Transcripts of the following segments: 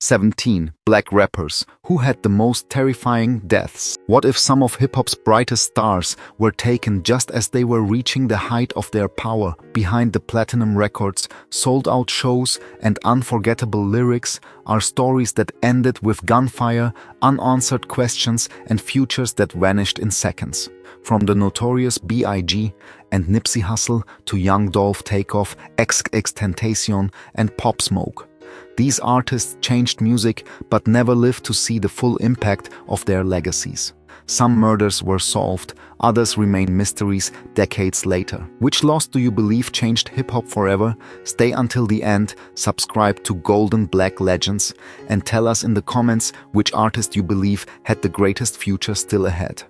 17 black rappers who had the most terrifying deaths. What if some of hip-hop's brightest stars were taken just as they were reaching the height of their power? Behind the platinum records, sold-out shows, and unforgettable lyrics are stories that ended with gunfire, unanswered questions, and futures that vanished in seconds. From the Notorious B.I.G. and Nipsey Hussle to young Dolph, Takeoff, XXXTentacion, and Pop Smoke. These artists changed music but never lived to see the full impact of their legacies. Some murders were solved, others remain mysteries decades later. Which loss do you believe changed hip-hop forever? Stay until the end, subscribe to Golden Black Legends, and tell us in the comments which artist you believe had the greatest future still ahead.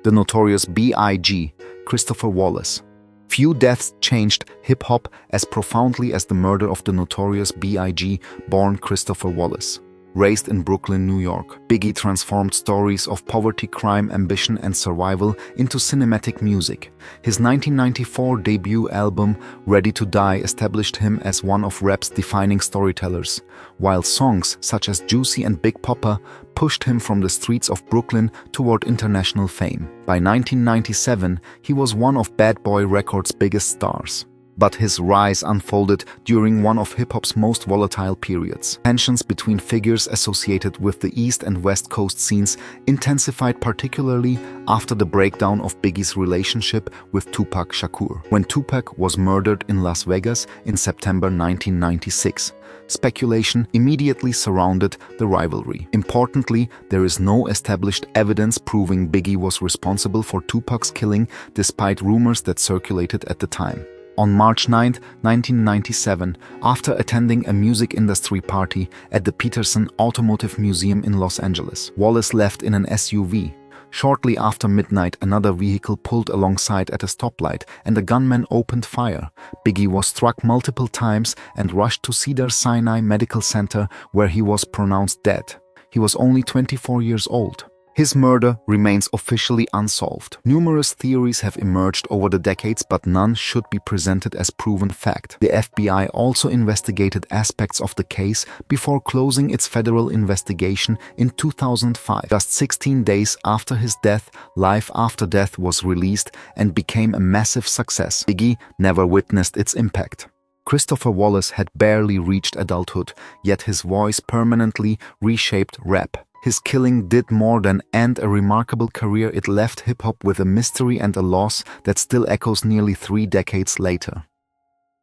The Notorious B.I.G. Christopher Wallace. Few deaths changed hip-hop as profoundly as the murder of the Notorious B.I.G. born Christopher Wallace. Raised in Brooklyn, New York, Biggie transformed stories of poverty, crime, ambition, and survival into cinematic music. His 1994 debut album, Ready to Die, established him as one of rap's defining storytellers, while songs such as Juicy and Big Poppa pushed him from the streets of Brooklyn toward international fame. By 1997, he was one of Bad Boy Records' biggest stars. But his rise unfolded during one of hip-hop's most volatile periods. Tensions between figures associated with the East and West Coast scenes intensified, particularly after the breakdown of Biggie's relationship with Tupac Shakur, when Tupac was murdered in Las Vegas in September 1996. Speculation immediately surrounded the rivalry. Importantly, there is no established evidence proving Biggie was responsible for Tupac's killing, despite rumors that circulated at the time. On March 9, 1997, after attending a music industry party at the Peterson Automotive Museum in Los Angeles, Wallace left in an SUV. Shortly after midnight, another vehicle pulled alongside at a stoplight and a gunman opened fire. Biggie was struck multiple times and rushed to Cedars-Sinai Medical Center, where he was pronounced dead. He was only 24 years old. His murder remains officially unsolved. Numerous theories have emerged over the decades, but none should be presented as proven fact. The FBI also investigated aspects of the case before closing its federal investigation in 2005. Just 16 days after his death, Life After Death was released and became a massive success. Biggie never witnessed its impact. Christopher Wallace had barely reached adulthood, yet his voice permanently reshaped rap. His killing did more than end a remarkable career. It left hip-hop with a mystery and a loss that still echoes nearly 3 decades later.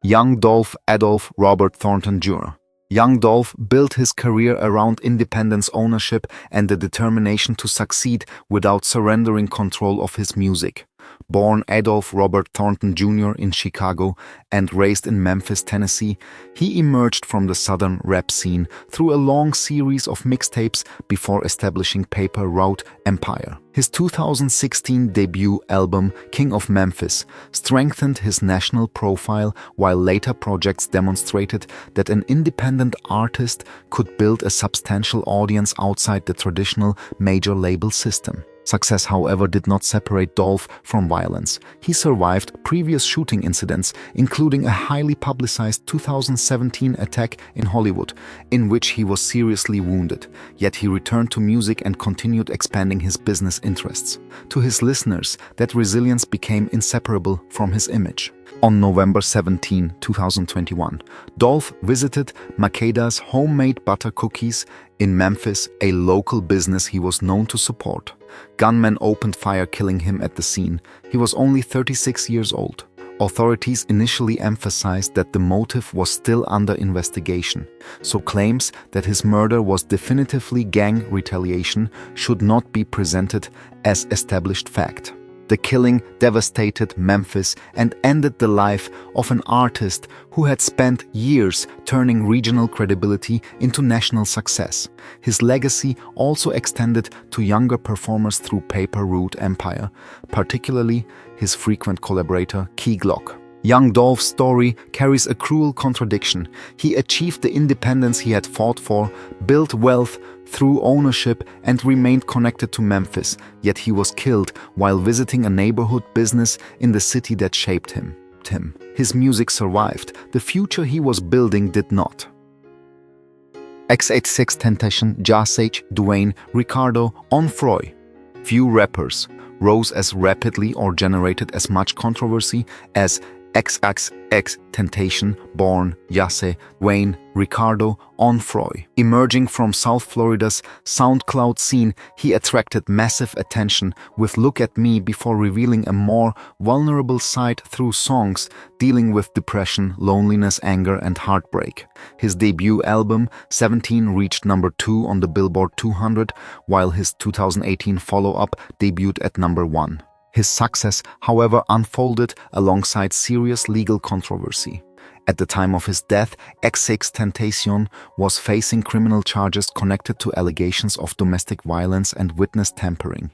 Young Dolph Adolph Robert Thornton Jr. Young Dolph built his career around independence, ownership, and the determination to succeed without surrendering control of his music. Born Adolph Robert Thornton Jr. in Chicago and raised in Memphis, Tennessee, he emerged from the southern rap scene through a long series of mixtapes before establishing Paper Route empire. His 2016 debut album, King of Memphis, strengthened his national profile, while later projects demonstrated that an independent artist could build a substantial audience outside the traditional major label system. Success, however, did not separate Dolph from violence. He survived previous shooting incidents, including a highly publicized 2017 attack in Hollywood, in which he was seriously wounded. Yet he returned to music and continued expanding his business interests. To his listeners, that resilience became inseparable from his image. On November 17, 2021, Dolph visited Makeda's Homemade Butter Cookies in Memphis, a local business he was known to support. Gunmen opened fire, killing him at the scene. He was only 36 years old. Authorities initially emphasized that the motive was still under investigation, so claims that his murder was definitively gang retaliation should not be presented as established fact. The killing devastated Memphis and ended the life of an artist who had spent years turning regional credibility into national success. His legacy also extended to younger performers through Paper Route empire, particularly his frequent collaborator Key Glock. Young Dolph's story carries a cruel contradiction. He achieved the independence he had fought for, built wealth through ownership, and remained connected to Memphis, yet he was killed while visiting a neighborhood business in the city that shaped him. His music survived, the future he was building did not. XXXTentacion, Sage, Dwayne, Ricardo, Onfroy. Few rappers rose as rapidly or generated as much controversy as XXXTentacion, born Yase, Wayne, Ricardo, Onfroy. Emerging from South Florida's SoundCloud scene, he attracted massive attention with Look at Me before revealing a more vulnerable side through songs dealing with depression, loneliness, anger, and heartbreak. His debut album, 17, reached number 2 on the Billboard 200, while his 2018 follow-up debuted at number 1. His success, however, unfolded alongside serious legal controversy. At the time of his death, XXXTentacion was facing criminal charges connected to allegations of domestic violence and witness tampering.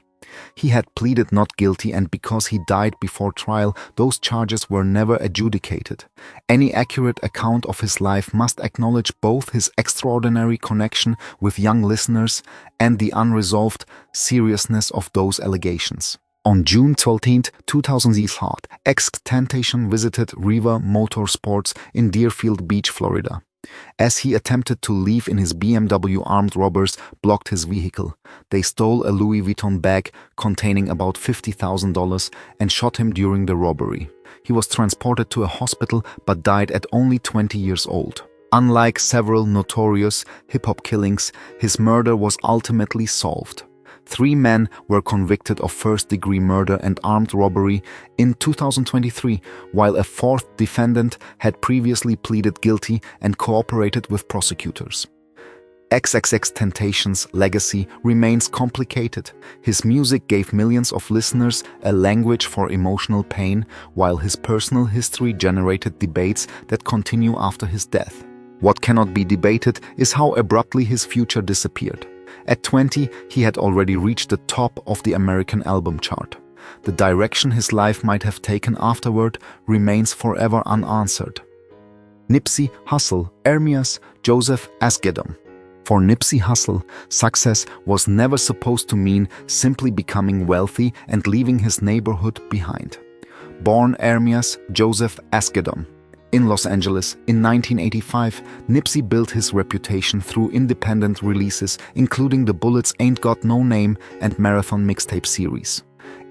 He had pleaded not guilty, and because he died before trial, those charges were never adjudicated. Any accurate account of his life must acknowledge both his extraordinary connection with young listeners and the unresolved seriousness of those allegations. On June 13, 2008, XXXTentacion visited Riva Motorsports in Deerfield Beach, Florida. As he attempted to leave in his BMW, armed robbers blocked his vehicle. They stole a Louis Vuitton bag containing about $50,000 and shot him during the robbery. He was transported to a hospital but died at only 20 years old. Unlike several notorious hip-hop killings, his murder was ultimately solved. 3 men were convicted of first-degree murder and armed robbery in 2023, while a 4th defendant had previously pleaded guilty and cooperated with prosecutors. XXXTentacion's legacy remains complicated. His music gave millions of listeners a language for emotional pain, while his personal history generated debates that continue after his death. What cannot be debated is how abruptly his future disappeared. At 20, he had already reached the top of the American album chart. The direction his life might have taken afterward remains forever unanswered. Nipsey Hussle, Ermias Joseph Asghedom. For Nipsey Hussle, success was never supposed to mean simply becoming wealthy and leaving his neighborhood behind. Born Ermias Joseph Asghedom in Los Angeles in 1985, Nipsey built his reputation through independent releases, including the Bullets Ain't Got No Name and Marathon mixtape series.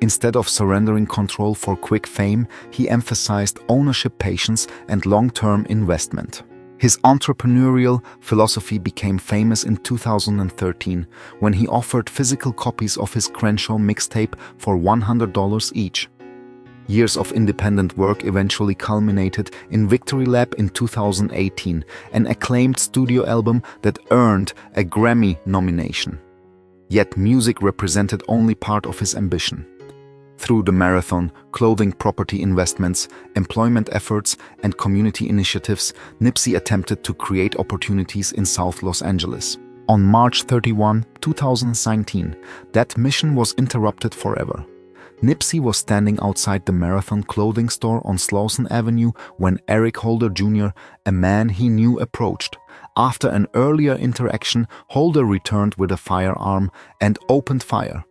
Instead of surrendering control for quick fame, he emphasized ownership, patience, and long-term investment. His entrepreneurial philosophy became famous in 2013 when he offered physical copies of his Crenshaw mixtape for $100 each. Years of independent work eventually culminated in Victory Lap in 2018, an acclaimed studio album that earned a Grammy nomination. Yet music represented only part of his ambition. Through the Marathon, clothing property investments, employment efforts, and community initiatives, Nipsey attempted to create opportunities in South Los Angeles. On March 31, 2019, that mission was interrupted forever. Nipsey was standing outside the Marathon clothing store on Slauson Avenue when Eric Holder Jr., a man he knew, approached. After an earlier interaction, Holder returned with a firearm and opened fire.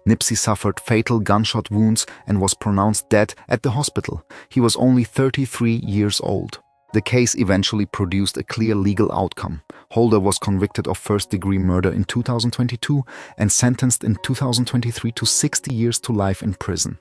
Nipsey suffered fatal gunshot wounds and was pronounced dead at the hospital. He was only 33 years old. The case eventually produced a clear legal outcome. Holder was convicted of first-degree murder in 2022 and sentenced in 2023 to 60 years to life in prison.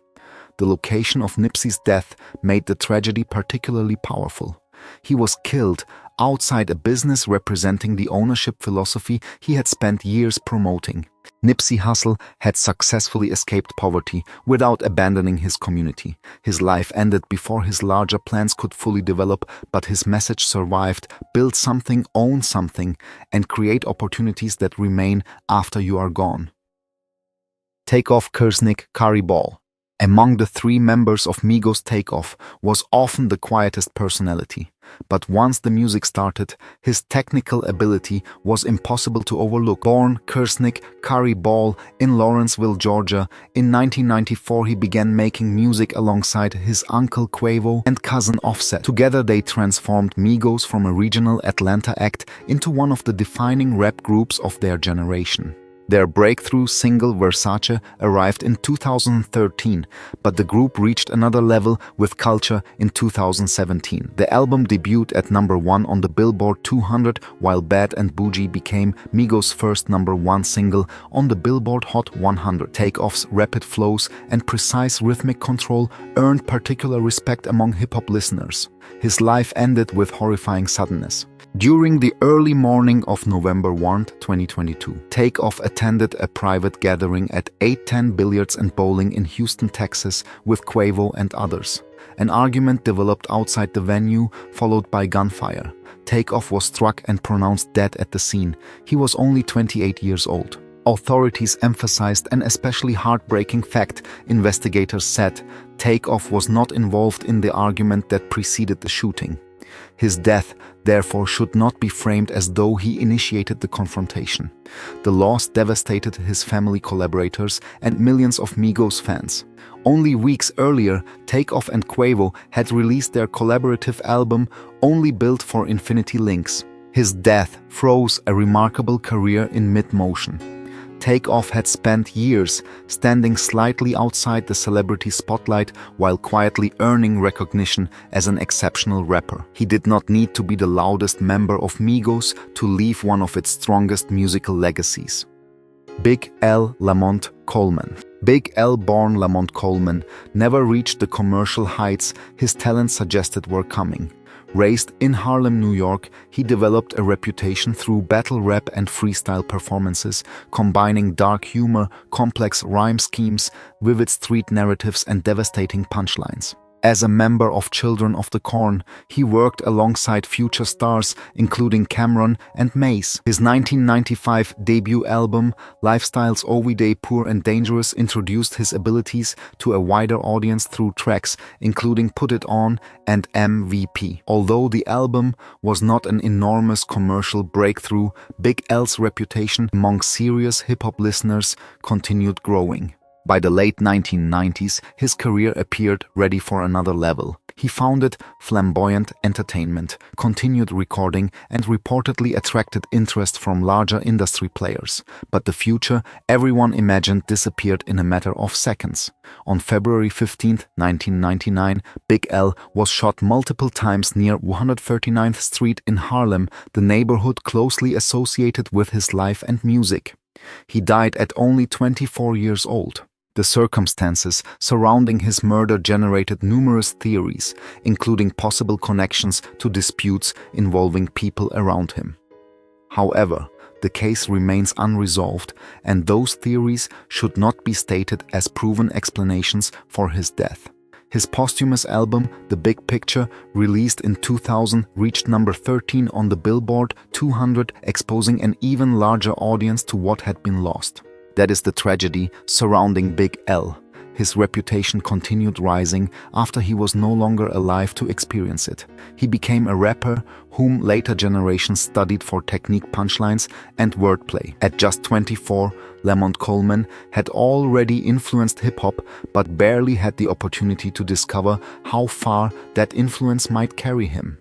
The location of Nipsey's death made the tragedy particularly powerful. He was killed outside a business representing the ownership philosophy he had spent years promoting. Nipsey Hussle had successfully escaped poverty without abandoning his community. His life ended before his larger plans could fully develop, but his message survived: build something, own something, and create opportunities that remain after you are gone. Takeoff Kersnick Ball. Among the 3 members of Migos, Takeoff was often the quietest personality. But once the music started, his technical ability was impossible to overlook. Born Kersnick Ball in Lawrenceville, Georgia, in 1994 he began making music alongside his uncle Quavo and cousin Offset. Together they transformed Migos from a regional Atlanta act into one of the defining rap groups of their generation. Their breakthrough single Versace arrived in 2013, but the group reached another level with Culture in 2017. The album debuted at #1 on the Billboard 200, while Bad and Bougie became Migos' first #1 single on the Billboard Hot 100. Takeoff's rapid flows and precise rhythmic control earned particular respect among hip-hop listeners. His life ended with horrifying suddenness. During the early morning of November 1, 2022, Takeoff attended a private gathering at 810 Billiards and Bowling in Houston, Texas, with Quavo and others. An argument developed outside the venue, followed by gunfire. Takeoff was struck and pronounced dead at the scene. He was only 28 years old. Authorities emphasized an especially heartbreaking fact. Investigators said Takeoff was not involved in the argument that preceded the shooting. His death, therefore, should not be framed as though he initiated the confrontation. The loss devastated his family, collaborators, and millions of Migos fans. Only weeks earlier, Takeoff and Quavo had released their collaborative album, Only Built for Infinity Links. His death froze a remarkable career in mid-motion. Takeoff had spent years standing slightly outside the celebrity spotlight while quietly earning recognition as an exceptional rapper. He did not need to be the loudest member of Migos to leave one of its strongest musical legacies. Big L. Lamont Coleman. Big L, born Lamont Coleman, never reached the commercial heights his talent suggested were coming. Raised in Harlem, New York, he developed a reputation through battle rap and freestyle performances, combining dark humor, complex rhyme schemes, vivid street narratives, and devastating punchlines. As a member of Children of the Corn, he worked alongside future stars including Cameron and Mace. His 1995 debut album, Lifestyles Everyday Poor and Dangerous, introduced his abilities to a wider audience through tracks including Put It On and MVP. Although the album was not an enormous commercial breakthrough, Big L's reputation among serious hip-hop listeners continued growing. By the late 1990s, his career appeared ready for another level. He founded Flamboyant Entertainment, continued recording, and reportedly attracted interest from larger industry players. But the future everyone imagined disappeared in a matter of seconds. On February 15, 1999, Big L was shot multiple times near 139th Street in Harlem, the neighborhood closely associated with his life and music. He died at only 24 years old. The circumstances surrounding his murder generated numerous theories, including possible connections to disputes involving people around him. However, the case remains unresolved, and those theories should not be stated as proven explanations for his death. His posthumous album, The Big Picture, released in 2000, reached number 13 on the Billboard 200, exposing an even larger audience to what had been lost. That is the tragedy surrounding Big L. His reputation continued rising after he was no longer alive to experience it. He became a rapper whom later generations studied for technique, punchlines, and wordplay. At just 24, Lamont Coleman had already influenced hip-hop, but barely had the opportunity to discover how far that influence might carry him.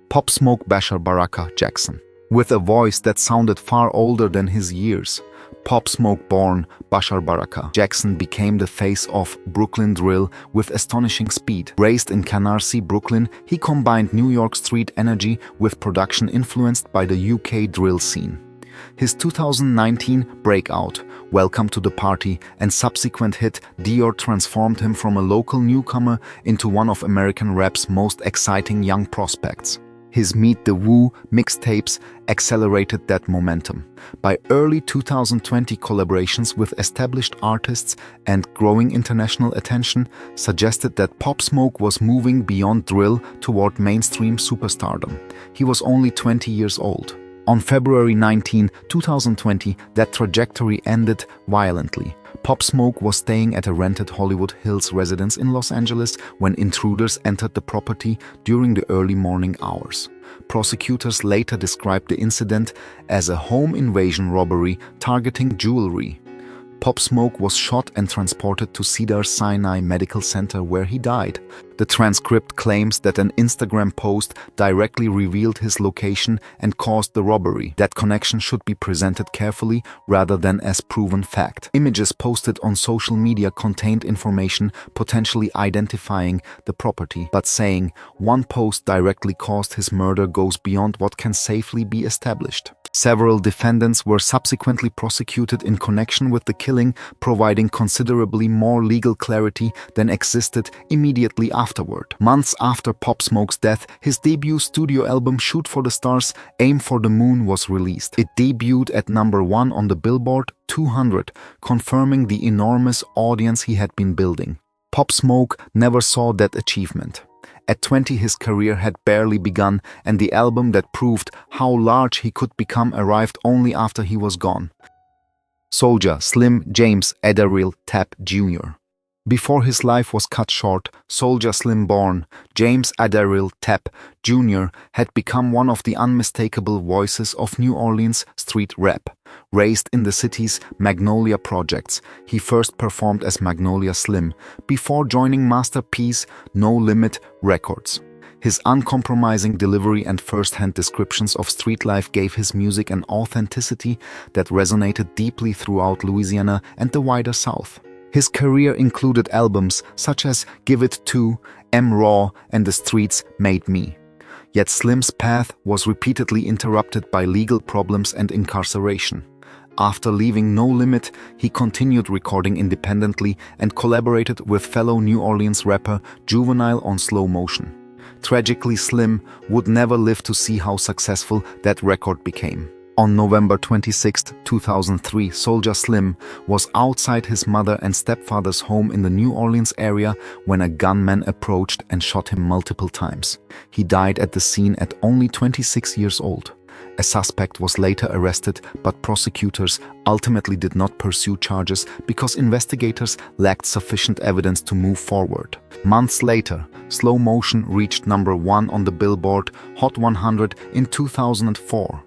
Pop Smoke Bashar Baraka Jackson. With a voice that sounded far older than his years, Pop Smoke-born Bashar Baraka Jackson became the face of Brooklyn drill with astonishing speed. Raised in Canarsie, Brooklyn, he combined New York street energy with production influenced by the UK drill scene. His 2019 breakout, Welcome to the Party, and subsequent hit Dior transformed him from a local newcomer into one of American rap's most exciting young prospects. His Meet the Woo mixtapes accelerated that momentum. By early 2020, collaborations with established artists and growing international attention suggested that Pop Smoke was moving beyond drill toward mainstream superstardom. He was only 20 years old. On February 19, 2020, that trajectory ended violently. Pop Smoke was staying at a rented Hollywood Hills residence in Los Angeles when intruders entered the property during the early morning hours. Prosecutors later described the incident as a home invasion robbery targeting jewelry. Pop Smoke was shot and transported to Cedars-Sinai Medical Center, where he died. The transcript claims that an Instagram post directly revealed his location and caused the robbery. That connection should be presented carefully rather than as proven fact. Images posted on social media contained information potentially identifying the property, but saying one post directly caused his murder goes beyond what can safely be established. Several defendants were subsequently prosecuted in connection with the killing, providing considerably more legal clarity than existed immediately afterward. Months after Pop Smoke's death, his debut studio album Shoot for the Stars, Aim for the Moon was released. It debuted at #1 on the Billboard 200, confirming the enormous audience he had been building. Pop Smoke never saw that achievement. At 20, his career had barely begun, and the album that proved how large he could become arrived only after he was gone. Soulja Slim James Adderall Tapp Jr. Before his life was cut short, Soulja Slim born James Adderall Tapp Jr. had become one of the unmistakable voices of New Orleans street rap. Raised in the city's Magnolia projects, he first performed as Magnolia Slim before joining Master P's No Limit Records. His uncompromising delivery and first-hand descriptions of street life gave his music an authenticity that resonated deeply throughout Louisiana and the wider South. His career included albums such as Give It To, Raw, and The Streets Made Me. Yet Slim's path was repeatedly interrupted by legal problems and incarceration. After leaving No Limit, he continued recording independently and collaborated with fellow New Orleans rapper Juvenile on Slow Motion. Tragically, Slim would never live to see how successful that record became. On November 26, 2003, Soulja Slim was outside his mother and stepfather's home in the New Orleans area when a gunman approached and shot him multiple times. He died at the scene at only 26 years old. A suspect was later arrested, but prosecutors ultimately did not pursue charges because investigators lacked sufficient evidence to move forward. Months later, Slow Motion reached #1 on the Billboard Hot 100 in 2004.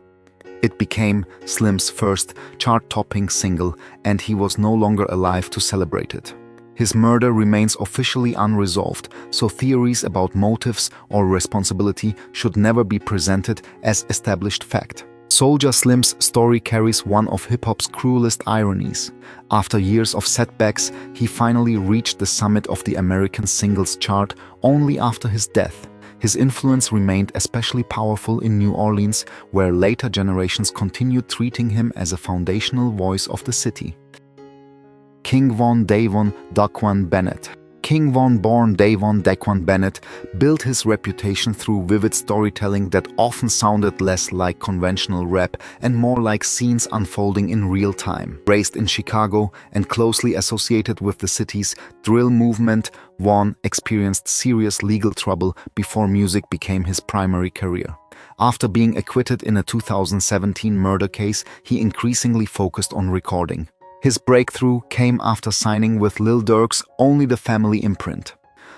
It became Slim's first chart-topping single, and he was no longer alive to celebrate it. His murder remains officially unresolved, so theories about motives or responsibility should never be presented as established fact. Soulja Slim's story carries one of hip-hop's cruelest ironies. After years of setbacks, he finally reached the summit of the American singles chart only after his death. His influence remained especially powerful in New Orleans, where later generations continued treating him as a foundational voice of the city. King Von Davon Daquan Bennett. King Von, born Davon Daquan Bennett, built his reputation through vivid storytelling that often sounded less like conventional rap and more like scenes unfolding in real time. Raised in Chicago and closely associated with the city's drill movement, Von experienced serious legal trouble before music became his primary career. After being acquitted in a 2017 murder case, he increasingly focused on recording. His breakthrough came after signing with Lil Durk's Only the Family imprint.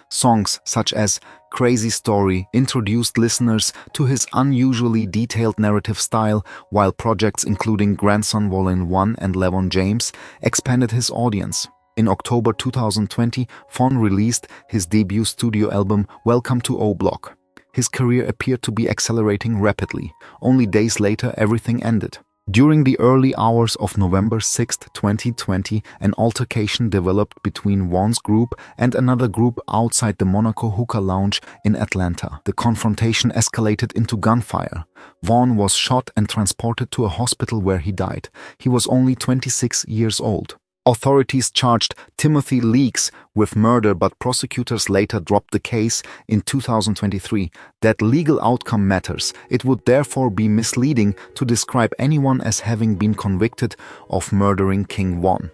Songs such as Crazy Story introduced listeners to his unusually detailed narrative style, while projects including Grandson Vol. 1 and Levon James expanded his audience. In October 2020, Von released his debut studio album Welcome to O Block. His career appeared to be accelerating rapidly. Only days later, everything ended. During the early hours of November 6, 2020, an altercation developed between Von's group and another group outside the Monaco Hookah Lounge in Atlanta. The confrontation escalated into gunfire. Von was shot and transported to a hospital where he died. He was only 26 years old. Authorities charged Timothy Leaks with murder, but prosecutors later dropped the case in 2023. That legal outcome matters. It would therefore be misleading to describe anyone as having been convicted of murdering King Von.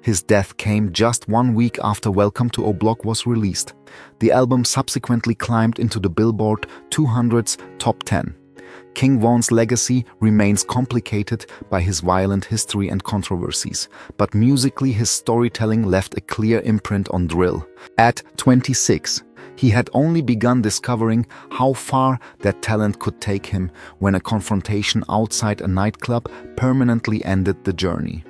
His death came just 1 week after Welcome to O Block was released. The album subsequently climbed into the Billboard 200's top 10. King Von's legacy remains complicated by his violent history and controversies, but musically his storytelling left a clear imprint on drill. At 26, he had only begun discovering how far that talent could take him when a confrontation outside a nightclub permanently ended the journey.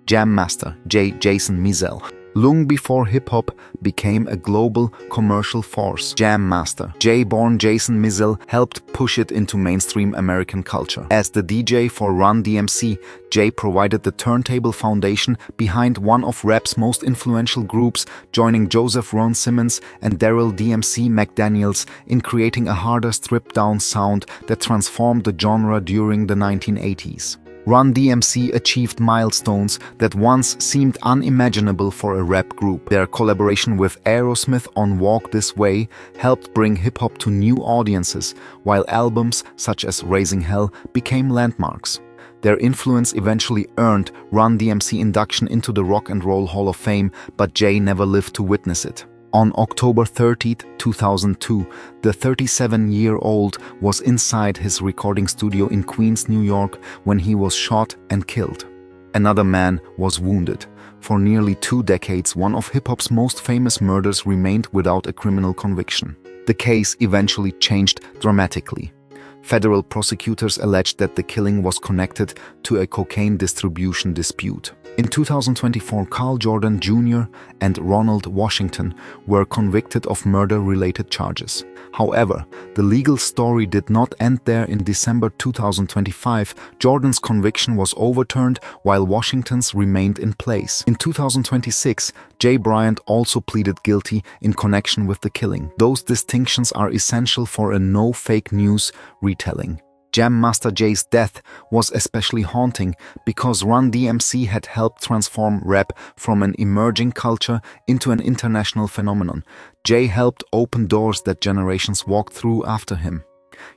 Jam Master Jason Mizell. Long before hip-hop became a global commercial force, Jam Master J-born Jason Mizell helped push it into mainstream American culture. As the DJ for Run DMC, Jay provided the turntable foundation behind one of rap's most influential groups, joining Joseph Ron Simmons and Daryl DMC McDaniels in creating a harder, stripped-down sound that transformed the genre during the 1980s. Run DMC achieved milestones that once seemed unimaginable for a rap group. Their collaboration with Aerosmith on Walk This Way helped bring hip-hop to new audiences, while albums such as Raising Hell became landmarks. Their influence eventually earned Run DMC induction into the Rock and Roll Hall of Fame, but Jay never lived to witness it. On October 30, 2002, the 37-year-old was inside his recording studio in Queens, New York, when he was shot and killed. Another man was wounded. For nearly 2 decades, one of hip-hop's most famous murders remained without a criminal conviction. The case eventually changed dramatically. Federal prosecutors alleged that the killing was connected to a cocaine distribution dispute. In 2024, Carl Jordan Jr. and Ronald Washington were convicted of murder-related charges. However, the legal story did not end there. In December 2025, Jordan's conviction was overturned while Washington's remained in place. In 2026, Jay Bryant also pleaded guilty in connection with the killing. Those distinctions are essential for a no-fake news retelling. Jam Master Jay's death was especially haunting because Run DMC had helped transform rap from an emerging culture into an international phenomenon. Jay helped open doors that generations walked through after him.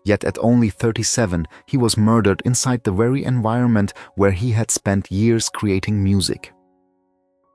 Yet at only 37, he was murdered inside the very environment where he had spent years creating music.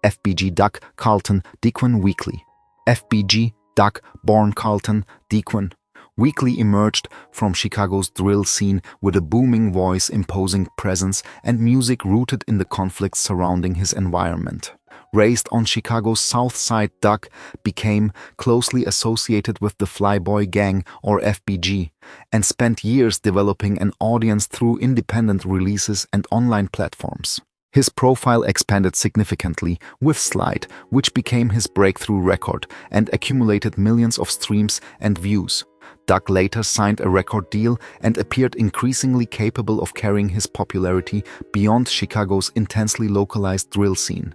FBG Duck Carlton Dequan Weekly. FBG Duck, born Carlton Dequan Weekly, emerged from Chicago's drill scene with a booming voice, imposing presence, and music rooted in the conflicts surrounding his environment. Raised on Chicago's South Side, Duck became closely associated with the Flyboy Gang, or FBG, and spent years developing an audience through independent releases and online platforms. His profile expanded significantly with Slide, which became his breakthrough record and accumulated millions of streams and views. Duck later signed a record deal and appeared increasingly capable of carrying his popularity beyond Chicago's intensely localized drill scene.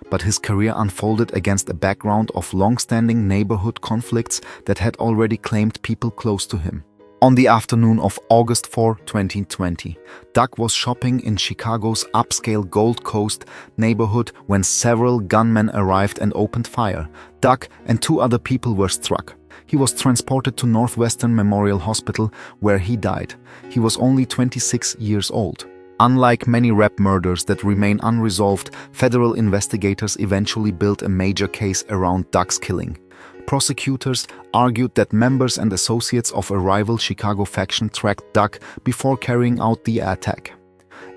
But his career unfolded against a background of long-standing neighborhood conflicts that had already claimed people close to him. On the afternoon of August 4, 2020, Duck was shopping in Chicago's upscale Gold Coast neighborhood when several gunmen arrived and opened fire. Duck and 2 other people were struck. He was transported to Northwestern Memorial Hospital, where he died. He was only 26 years old. Unlike many rap murders that remain unresolved, federal investigators eventually built a major case around Duck's killing. Prosecutors argued that members and associates of a rival Chicago faction tracked Duck before carrying out the attack.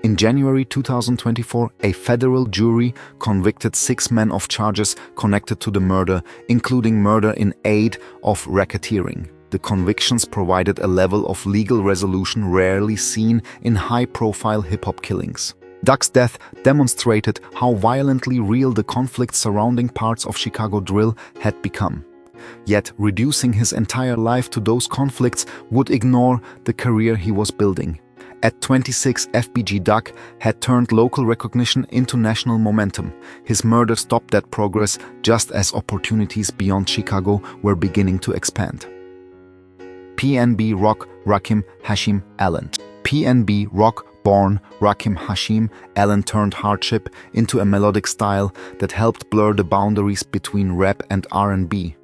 In January 2024, a federal jury convicted 6 men of charges connected to the murder, including murder in aid of racketeering. The convictions provided a level of legal resolution rarely seen in high-profile hip-hop killings. Duck's death demonstrated how violently real the conflicts surrounding parts of Chicago drill had become. Yet, reducing his entire life to those conflicts would ignore the career he was building. At 26, FBG Duck had turned local recognition into national momentum. His murder stopped that progress just as opportunities beyond Chicago were beginning to expand. PnB Rock Rakim Hashim Allen. PnB Rock born Rakim Hashim Allen turned hardship into a melodic style that helped blur the boundaries between rap and R&B.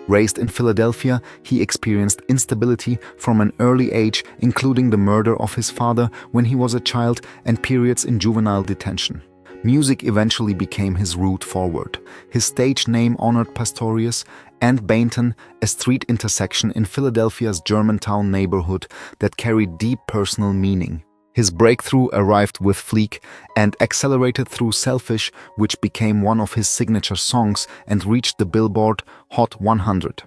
Raised in Philadelphia, he experienced instability from an early age, including the murder of his father when he was a child and periods in juvenile detention. Music eventually became his route forward. His stage name honored Pastorius and Bainton, a street intersection in Philadelphia's Germantown neighborhood that carried deep personal meaning. His breakthrough arrived with Fleek and accelerated through Selfish, which became one of his signature songs and reached the Billboard Hot 100.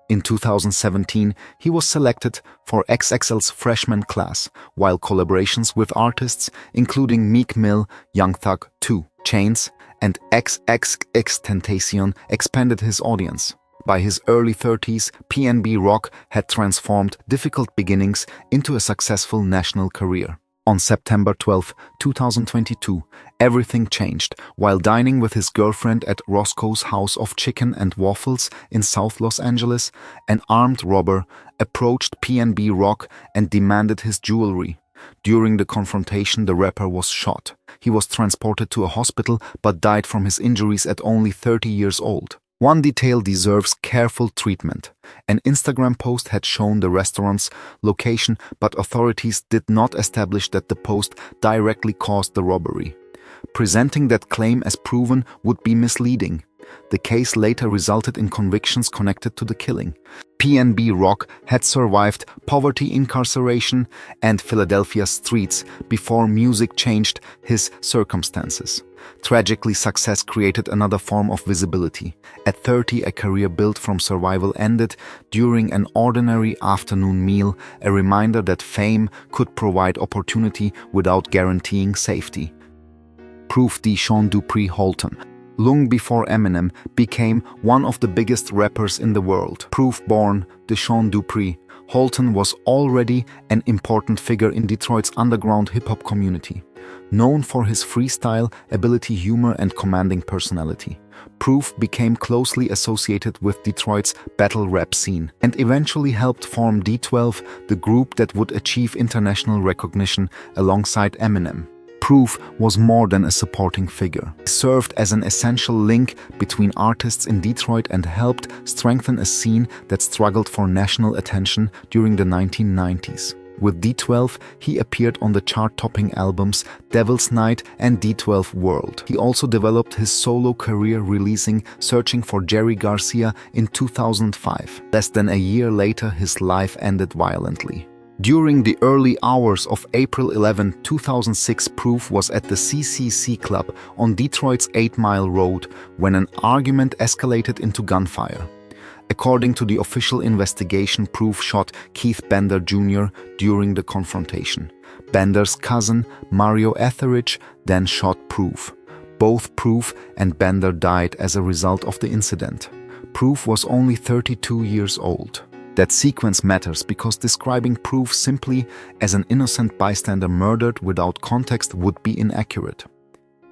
In 2017, he was selected for XXL's freshman class, while collaborations with artists including Meek Mill, Young Thug 2, Chinx, and XXXTentacion expanded his audience. By his early 30s, PnB Rock had transformed difficult beginnings into a successful national career. On September 12, 2022, everything changed. While dining with his girlfriend at Roscoe's House of Chicken and Waffles in South Los Angeles, an armed robber approached PnB Rock and demanded his jewelry. During the confrontation, the rapper was shot. He was transported to a hospital but died from his injuries at only 30 years old. One detail deserves careful treatment. An Instagram post had shown the restaurant's location, but authorities did not establish that the post directly caused the robbery. Presenting that claim as proven would be misleading. The case later resulted in convictions connected to the killing. PnB Rock had survived poverty, incarceration, and Philadelphia's streets before music changed his circumstances. Tragically, success created another form of visibility. At 30, a career built from survival ended during an ordinary afternoon meal, a reminder that fame could provide opportunity without guaranteeing safety. Proof Deshaun Dupree Holton. Long before Eminem became one of the biggest rappers in the world. Proof-born Deshaun Dupree Holton was already an important figure in Detroit's underground hip-hop community. Known for his freestyle ability, humor, and commanding personality, Proof became closely associated with Detroit's battle rap scene and eventually helped form D12, the group that would achieve international recognition alongside Eminem. Proof was more than a supporting figure. He served as an essential link between artists in Detroit and helped strengthen a scene that struggled for national attention during the 1990s. With D12, he appeared on the chart-topping albums Devil's Night and D12 World. He also developed his solo career, releasing Searching for Jerry Garcia in 2005. Less than a year later, his life ended violently. During the early hours of April 11, 2006, Proof was at the CCC Club on Detroit's 8 Mile Road when an argument escalated into gunfire. According to the official investigation, Proof shot Keith Bender Jr. during the confrontation. Bender's cousin, Mario Etheridge, then shot Proof. Both Proof and Bender died as a result of the incident. Proof was only 32 years old. That sequence matters because describing Proof simply as an innocent bystander murdered without context would be inaccurate.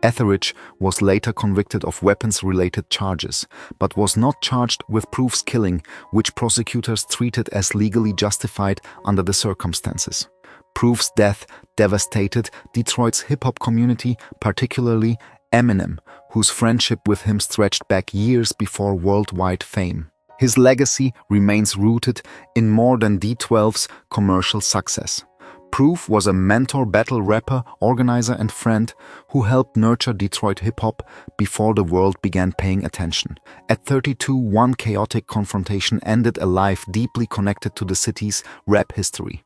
Etheridge was later convicted of weapons-related charges, but was not charged with Proof's killing, which prosecutors treated as legally justified under the circumstances. Proof's death devastated Detroit's hip-hop community, particularly Eminem, whose friendship with him stretched back years before worldwide fame. His legacy remains rooted in more than D12's commercial success. Proof was a mentor, battle rapper, organizer, and friend who helped nurture Detroit hip-hop before the world began paying attention. At 32, one chaotic confrontation ended a life deeply connected to the city's rap history.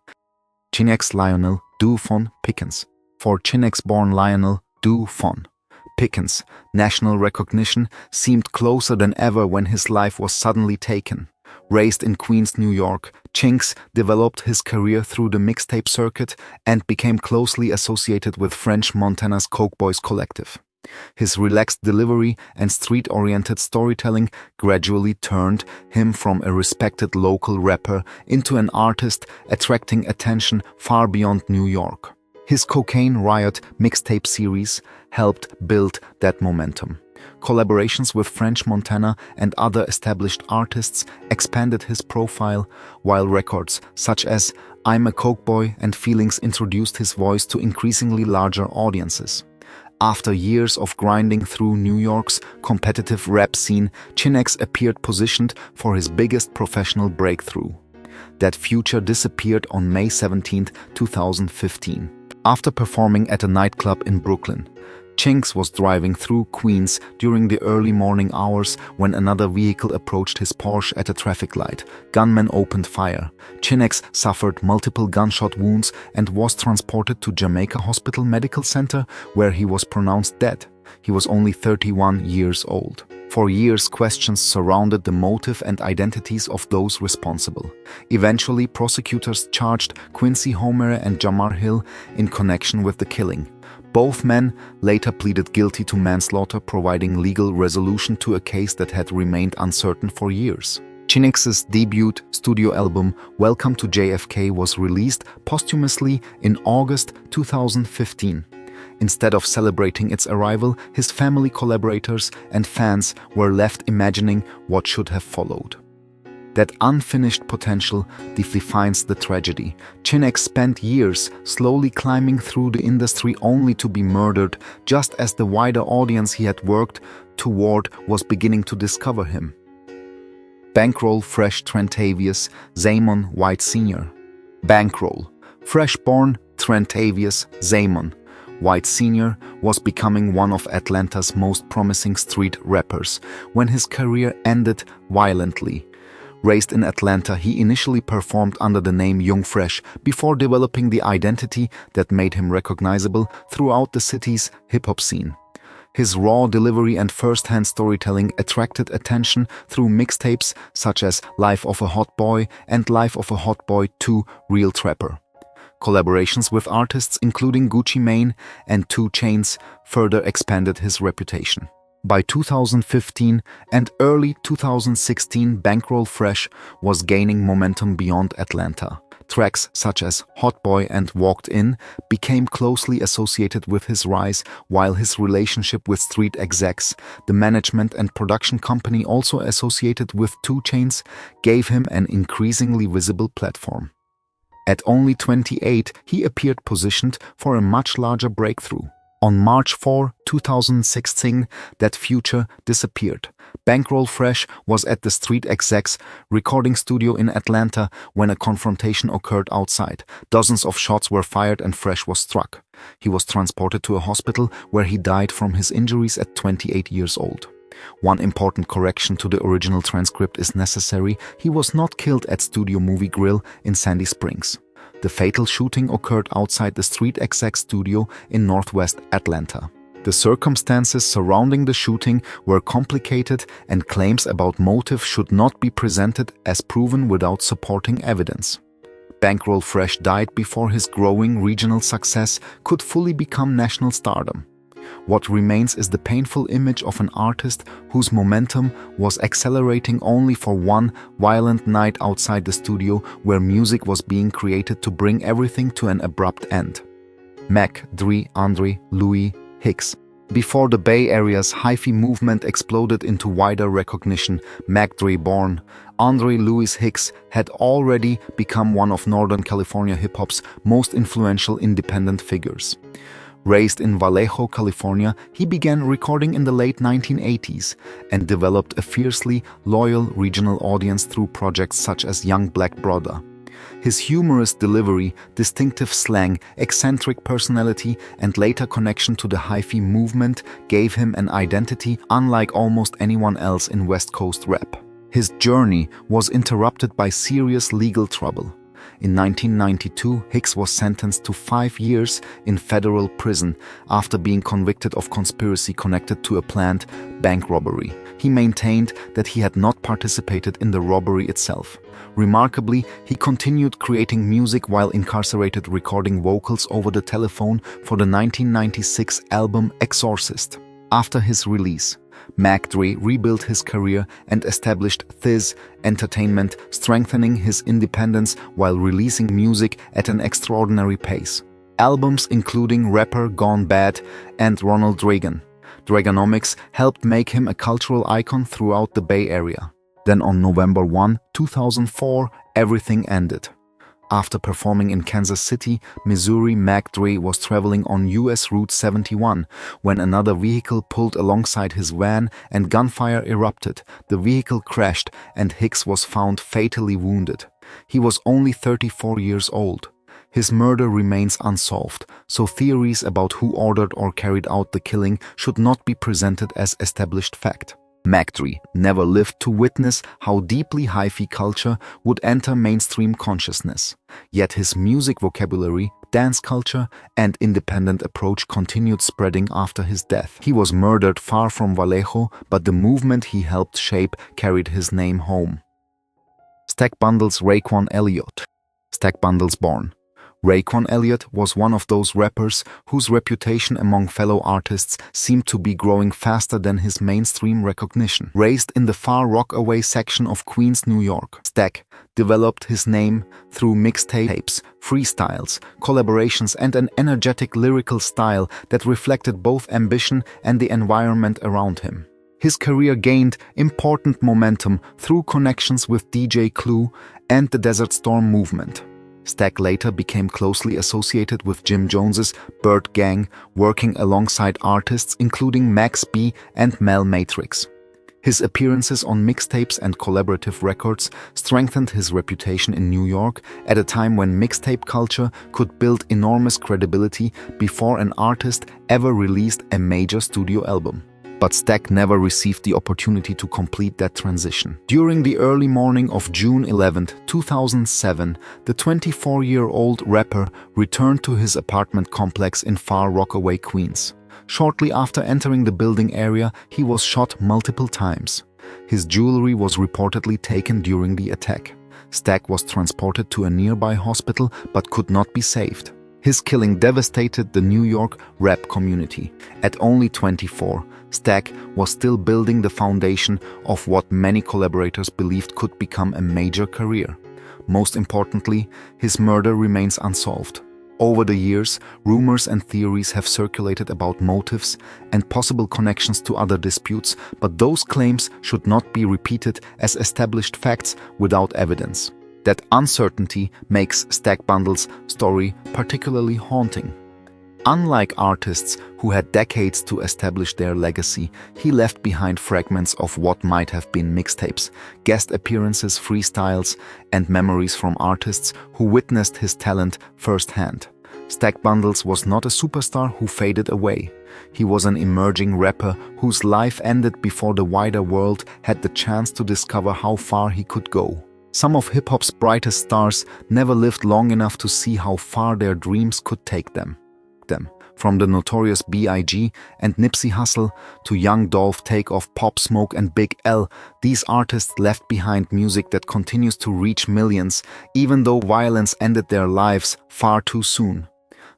Chinx Lionel Du Von Pickens. For Chinx-born Lionel Du Von Pickens, national recognition seemed closer than ever when his life was suddenly taken. Raised in Queens, New York, Chinx developed his career through the mixtape circuit and became closely associated with French Montana's Coke Boys collective. His relaxed delivery and street-oriented storytelling gradually turned him from a respected local rapper into an artist attracting attention far beyond New York. His Cocaine Riot mixtape series helped build that momentum. Collaborations with French Montana and other established artists expanded his profile, while records such as I'm a Coke Boy and Feelings introduced his voice to increasingly larger audiences. After years of grinding through New York's competitive rap scene, Chinx appeared positioned for his biggest professional breakthrough. That future disappeared on May 17, 2015. After performing at a nightclub in Brooklyn, Chinx was driving through Queens during the early morning hours when another vehicle approached his Porsche at a traffic light. Gunmen opened fire. Chinx suffered multiple gunshot wounds and was transported to Jamaica Hospital Medical Center, where he was pronounced dead. He was only 31 years old. For years, questions surrounded the motive and identities of those responsible. Eventually, prosecutors charged Quincy Homer and Jamar Hill in connection with the killing. Both men later pleaded guilty to manslaughter, providing legal resolution to a case that had remained uncertain for years. Chinx's debut studio album, Welcome to JFK, was released posthumously in August 2015. Instead of celebrating its arrival, his family, collaborators, and fans were left imagining what should have followed. That unfinished potential defines the tragedy. Chinx spent years slowly climbing through the industry only to be murdered just as the wider audience he had worked toward was beginning to discover him. Bankroll Fresh Trentavious Zamon White Sr. Bankroll Fresh-born Trentavious Zamon White Sr. was becoming one of Atlanta's most promising street rappers when his career ended violently. Raised in Atlanta, he initially performed under the name Young Fresh before developing the identity that made him recognizable throughout the city's hip-hop scene. His raw delivery and first-hand storytelling attracted attention through mixtapes such as Life of a Hot Boy and Life of a Hot Boy 2 Real Trapper. Collaborations with artists including Gucci Mane and 2 Chainz further expanded his reputation. By 2015 and early 2016, Bankroll Fresh was gaining momentum beyond Atlanta. Tracks such as Hot Boy and Walked In became closely associated with his rise, while his relationship with street execs, the management and production company also associated with 2 Chainz, gave him an increasingly visible platform. At only 28, he appeared positioned for a much larger breakthrough. On March 4, 2016, that future disappeared. Bankroll Fresh was at the Street Execs recording studio in Atlanta when a confrontation occurred outside. Dozens of shots were fired and Fresh was struck. He was transported to a hospital where he died from his injuries at 28 years old. One important correction to the original transcript is necessary. He was not killed at Studio Movie Grill in Sandy Springs. The fatal shooting occurred outside the Street Exec studio in northwest Atlanta. The circumstances surrounding the shooting were complicated and claims about motive should not be presented as proven without supporting evidence. Bankroll Fresh died before his growing regional success could fully become national stardom. What remains is the painful image of an artist whose momentum was accelerating only for one violent night outside the studio where music was being created to bring everything to an abrupt end. Mac, Dre, Andre, Louis, Hicks. Before the Bay Area's hyphy movement exploded into wider recognition, Mac Dre born, Andre Louis Hicks had already become one of Northern California hip-hop's most influential independent figures. Raised in Vallejo, California, he began recording in the late 1980s and developed a fiercely loyal regional audience through projects such as Young Black Brother. His humorous delivery, distinctive slang, eccentric personality, and later connection to the hyphy movement gave him an identity unlike almost anyone else in West Coast rap. His journey was interrupted by serious legal trouble. In 1992, Hicks was sentenced to 5 years in federal prison after being convicted of conspiracy connected to a planned bank robbery. He maintained that he had not participated in the robbery itself. Remarkably, he continued creating music while incarcerated, recording vocals over the telephone for the 1996 album Exorcist. After his release, Mac Dre rebuilt his career and established Thiz Entertainment, strengthening his independence while releasing music at an extraordinary pace. Albums including Rapper Gone Bad and Ronald Reagan. Reaganomics helped make him a cultural icon throughout the Bay Area. Then on November 1, 2004, everything ended. After performing in Kansas City, Missouri, Mac Dre was traveling on US Route 71 when another vehicle pulled alongside his van and gunfire erupted. The vehicle crashed and Hicks was found fatally wounded. He was only 34 years old. His murder remains unsolved, so theories about who ordered or carried out the killing should not be presented as established fact. Mac Dre never lived to witness how deeply hyphy culture would enter mainstream consciousness. Yet his music vocabulary, dance culture, and independent approach continued spreading after his death. He was murdered far from Vallejo, but the movement he helped shape carried his name home. Stack Bundles Raekwon Elliott. Stack Bundles born Raekwon Elliott was one of those rappers whose reputation among fellow artists seemed to be growing faster than his mainstream recognition. Raised in the far Rockaway section of Queens, New York, Stack developed his name through mixtapes, freestyles, collaborations, and an energetic lyrical style that reflected both ambition and the environment around him. His career gained important momentum through connections with DJ Clue and the Desert Storm movement. Stack later became closely associated with Jim Jones's Bird Gang, working alongside artists including Max B and Mel Matrix. His appearances on mixtapes and collaborative records strengthened his reputation in New York at a time when mixtape culture could build enormous credibility before an artist ever released a major studio album. But Stack never received the opportunity to complete that transition. During the early morning of June 11, 2007, the 24-year-old rapper returned to his apartment complex in Far Rockaway, Queens. Shortly after entering the building area, he was shot multiple times. His jewelry was reportedly taken during the attack. Stack was transported to a nearby hospital but could not be saved. His killing devastated the New York rap community. At only 24, Stack was still building the foundation of what many collaborators believed could become a major career. Most importantly, his murder remains unsolved. Over the years, rumors and theories have circulated about motives and possible connections to other disputes, but those claims should not be repeated as established facts without evidence. That uncertainty makes Stack Bundles' story particularly haunting. Unlike artists who had decades to establish their legacy, he left behind fragments of what might have been mixtapes, guest appearances, freestyles, and memories from artists who witnessed his talent firsthand. Stack Bundles was not a superstar who faded away. He was an emerging rapper whose life ended before the wider world had the chance to discover how far he could go. Some of hip-hop's brightest stars never lived long enough to see how far their dreams could take them. From the Notorious B.I.G. and Nipsey Hussle to young Dolph, Takeoff, Pop Smoke, and Big L, these artists left behind music that continues to reach millions, even though violence ended their lives far too soon.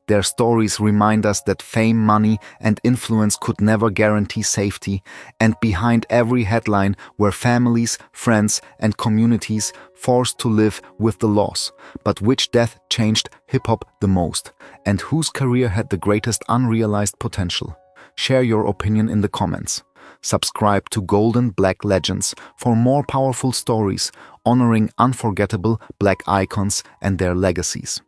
Their stories remind us that fame, money, and influence could never guarantee safety, and behind every headline were families, friends, and communities forced to live with the loss. But which death changed hip-hop the most, and whose career had the greatest unrealized potential? Share your opinion in the comments. Subscribe to Golden Black Legends for more powerful stories honoring unforgettable black icons and their legacies.